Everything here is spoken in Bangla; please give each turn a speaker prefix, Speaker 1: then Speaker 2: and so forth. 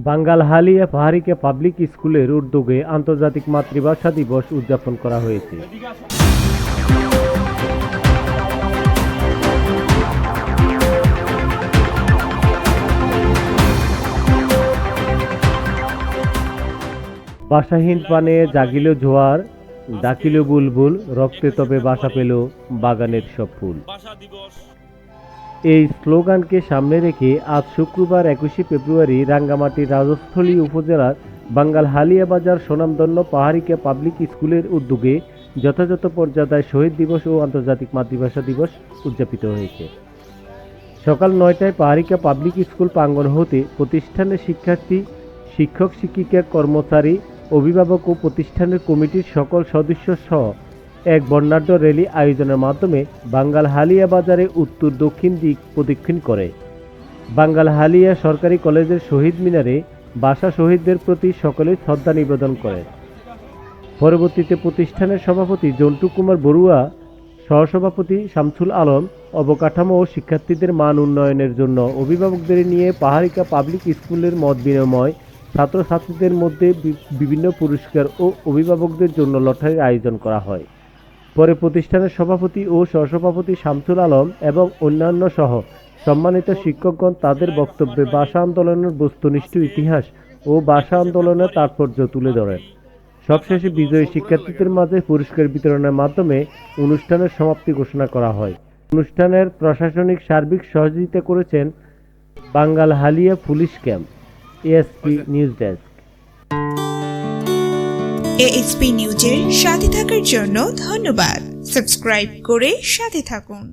Speaker 1: বাঙ্গালহালিয়া পাহাড়িকে পাবলিক স্কুলের উদ্যোগে আন্তর্জাতিক মাতৃভাষা দিবস উদযাপন করা হয়েছে। ভাষাহীন পানে জাগিল জোয়ার, ডাকিল বুলবুল, রক্তে তবে বাসা পেল বাগানের সব ফুল। এই স্লোগানকে সামনে রেখে আজ শুক্রবার 21শে ফেব্রুয়ারি রাঙ্গামাটির রাজস্থলী উপজেলার বাঙ্গালহালিয়া বাজার স্বনামধন্য পাহাড়িকা পাবলিক স্কুলের উদ্যোগে যথাযথ মর্যাদায় শহীদ দিবস ও আন্তর্জাতিক মাতৃভাষা দিবস উদযাপিত হয়েছে। সকাল 9টায় পাহাড়িকা পাবলিক স্কুল প্রাঙ্গণ হতে প্রতিষ্ঠানের শিক্ষার্থী, শিক্ষক শিক্ষিকা, কর্মচারী, অভিভাবক ও প্রতিষ্ঠানের কমিটির সকল সদস্য সহ এক বর্ণাঢ্য র্যালি আয়োজনের মাধ্যমে বাঙ্গালহালিয়া বাজারে উত্তর দক্ষিণ দিক প্রদক্ষিণ করে বাঙ্গালহালিয়া সরকারি কলেজের শহীদ মিনারে ভাষা শহীদদের প্রতি সকলে শ্রদ্ধা নিবেদন করেন। পরবর্তীতে প্রতিষ্ঠানের সভাপতি জন্টু কুমার বড়ুয়া, সহসভাপতি শামসুল আলম অবকাঠামো ও শিক্ষার্থীদের মান উন্নয়নের জন্য অভিভাবকদের নিয়ে পাহাড়িকা পাবলিক স্কুলের মত বিনিময়, ছাত্রছাত্রীদের মধ্যে বিভিন্ন পুরস্কার ও অভিভাবকদের জন্য লটারির আয়োজন করা হয়। পরে প্রতিষ্ঠানের সভাপতি ও সহসভাপতি শামসুল আলম এবং অন্যান্য সহ সম্মানিত শিক্ষকগণ তাদের বক্তব্যে ভাষা আন্দোলনের বস্তুনিষ্ঠ ইতিহাস ও ভাষা আন্দোলনের তাৎপর্য তুলে ধরেন। সবশেষে বিজয়ী শিক্ষার্থীদের মাঝে পুরস্কার বিতরণের মাধ্যমে অনুষ্ঠানের সমাপ্তি ঘোষণা করা হয়। অনুষ্ঠানের প্রশাসনিক সার্বিক সহযোগিতা করেছেন Bangalhalia police camp. ASP news desk.
Speaker 2: ASP নিউজের সাথে থাকার জন্য ধন্যবাদ। সাবস্ক্রাইব করে সাথে থাকুন।